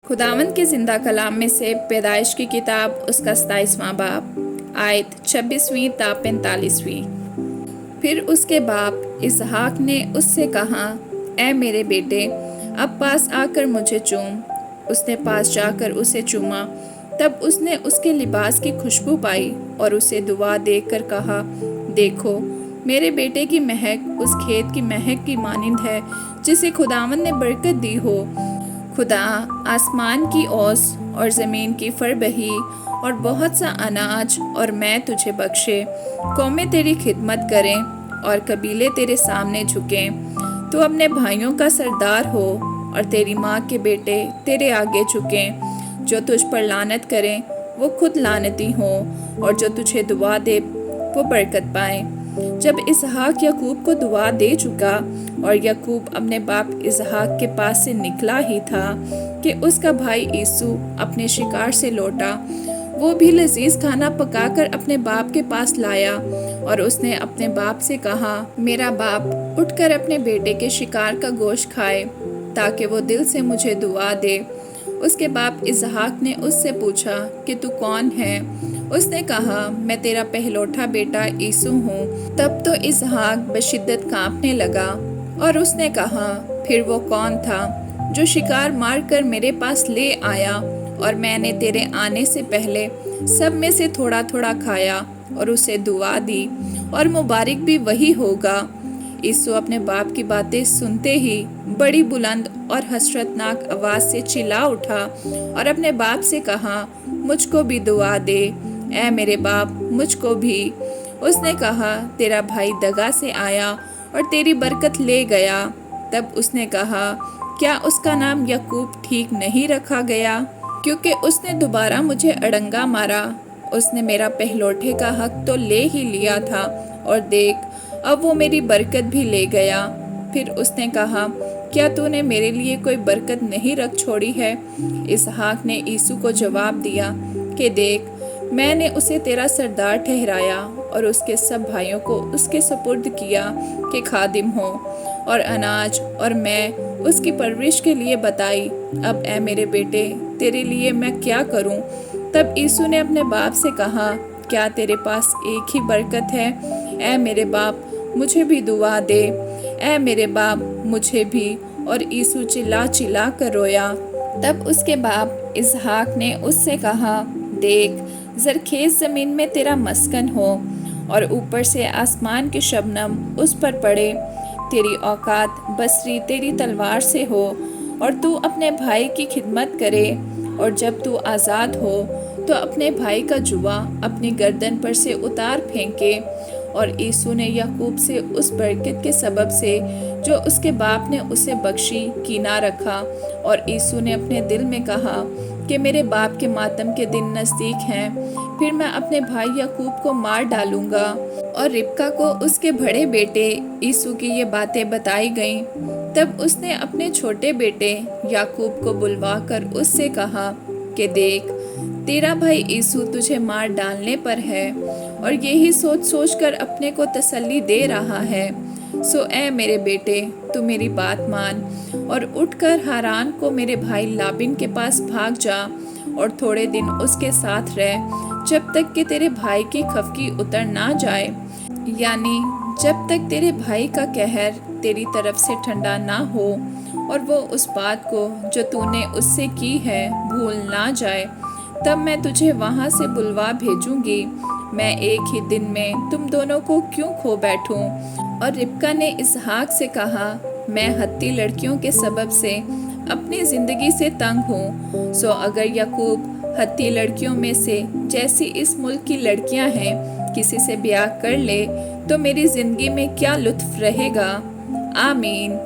खुदावंद के ज़िंदा कलाम में से पैदाइश की किताब उसका 27वां बाब आयत 26वीं ता 45वीं। फिर उसके बाप इसहाक ने उससे कहा, ऐ मेरे बेटे, अब पास आकर मुझे चूम। उसने पास जाकर उसे चूमा। तब उसने उसके लिबास की खुशबू पाई और उसे दुआ देकर कहा, देखो, मेरे बेटे की महक उस खेत की महक की मानिंद है जिसे खुदावंद ने बरकत दी हो। खुदा आसमान की ओस और ज़मीन की फरबही और बहुत सा अनाज और मैं तुझे बख्शे। कौमें तेरी खिदमत करें और कबीले तेरे सामने झुकें। तू अपने भाइयों का सरदार हो और तेरी माँ के बेटे तेरे आगे झुकें। जो तुझ पर लानत करें वो खुद लानती हों और जो तुझे दुआ दे वो बरकत पाएं। जब इसहाक याकूब को दुआ दे चुका और याकूब अपने बाप इसहाक के पास से निकला ही था कि उसका भाई ईसू अपने शिकार से लौटा। वो भी लजीज खाना पकाकर अपने बाप के पास लाया और उसने अपने बाप से कहा, मेरा बाप उठकर अपने बेटे के शिकार का गोश्त खाए ताकि वो दिल से मुझे दुआ दे। उसके बाप इसहाक ने उससे पूछा कि तू कौन है? उसने कहा, मैं तेरा पहलौठा बेटा ईसू हूँ। तब तो इसहाक बशिद्दत कांपने लगा और उसने कहा, फिर वो कौन था जो शिकार मार कर मेरे पास ले आया और मैंने तेरे आने से पहले सब में से थोड़ा थोड़ा खाया और उसे दुआ दी, और मुबारक भी वही होगा। यीशु अपने बाप की बातें सुनते ही बड़ी बुलंद और हसरतनाक आवाज़ से चिल्ला उठा और अपने बाप से कहा, मुझको भी दुआ दे, ऐ मेरे बाप, मुझको भी। उसने कहा, तेरा भाई दगा से आया और तेरी बरकत ले गया। तब उसने कहा, क्या उसका नाम याकूब ठीक नहीं रखा गया? क्योंकि उसने दोबारा मुझे अड़ंगा मारा। उसने मेरा पहलौठे का हक तो ले ही लिया था और देख, अब वो मेरी बरकत भी ले गया। फिर उसने कहा, क्या तूने मेरे लिए कोई बरकत नहीं रख छोड़ी है? इसहाक ने यीशु को जवाब दिया कि देख, मैंने उसे तेरा सरदार ठहराया और उसके सब भाइयों को उसके सुपुर्द किया कि खादिम हो, और अनाज और मैं उसकी परवरिश के लिए बताई। अब ऐ मेरे बेटे, तेरे लिए मैं क्या करूं? तब यीशु ने अपने बाप से कहा, क्या तेरे पास एक ही बरकत है? ऐ मेरे बाप, मुझे भी दुआ दे, ऐ मेरे बाप, मुझे भी। और यीशु चिल्ला चिल्ला कर रोया। तब उसके बाप इसहाक ने उससे कहा, देख, जरखेज ज़मीन में तेरा मस्कन हो और ऊपर से आसमान की शबनम उस पर पड़े। तेरी औकात बसरी तेरी तलवार से हो और तू अपने भाई की खिदमत करे, और जब तू आज़ाद हो तो अपने भाई का जुआ अपनी गर्दन पर से उतार फेंके। और यीशु ने याकूब से उस बरकत के सबब से जो उसके बाप ने उसे बख्शी कीना रखा, और यीशु ने अपने दिल में कहा कि मेरे बाप के मातम के दिन नज़दीक हैं, फिर मैं अपने भाई याकूब को मार डालूंगा। और रिबका को उसके बड़े बेटे यीशु की ये बातें बताई गईं। तब उसने अपने छोटे बेटे याकूब को बुलवा कर उससे कहा कि देख, तेरा भाई यीशु तुझे मार डालने पर है और यही सोच सोच कर अपने को तसल्ली दे रहा है। सो ऐ मेरे बेटे, तू मेरी बात मान और उठकर हारान को मेरे भाई लाबिन के पास भाग जा और थोड़े दिन उसके साथ रह, जब तक कि तेरे भाई की खफकी उतर ना जाए, यानी जब तक तेरे भाई का कहर तेरी तरफ से ठंडा ना हो और वो उस बात को जो तूने उससे की है भूल ना जाए। तब मैं तुझे वहाँ से बुलवा भेजूंगी। मैं एक ही दिन में तुम दोनों को क्यों खो बैठूं? और रिबका ने इसहाक से कहा, मैं हत्ती लड़कियों के सबब से अपनी ज़िंदगी से तंग हूँ। सो अगर याकूब हत्ती लड़कियों में से जैसी इस मुल्क की लड़कियाँ हैं किसी से ब्याह कर ले तो मेरी ज़िंदगी में क्या लुत्फ़ रहेगा? आमीन।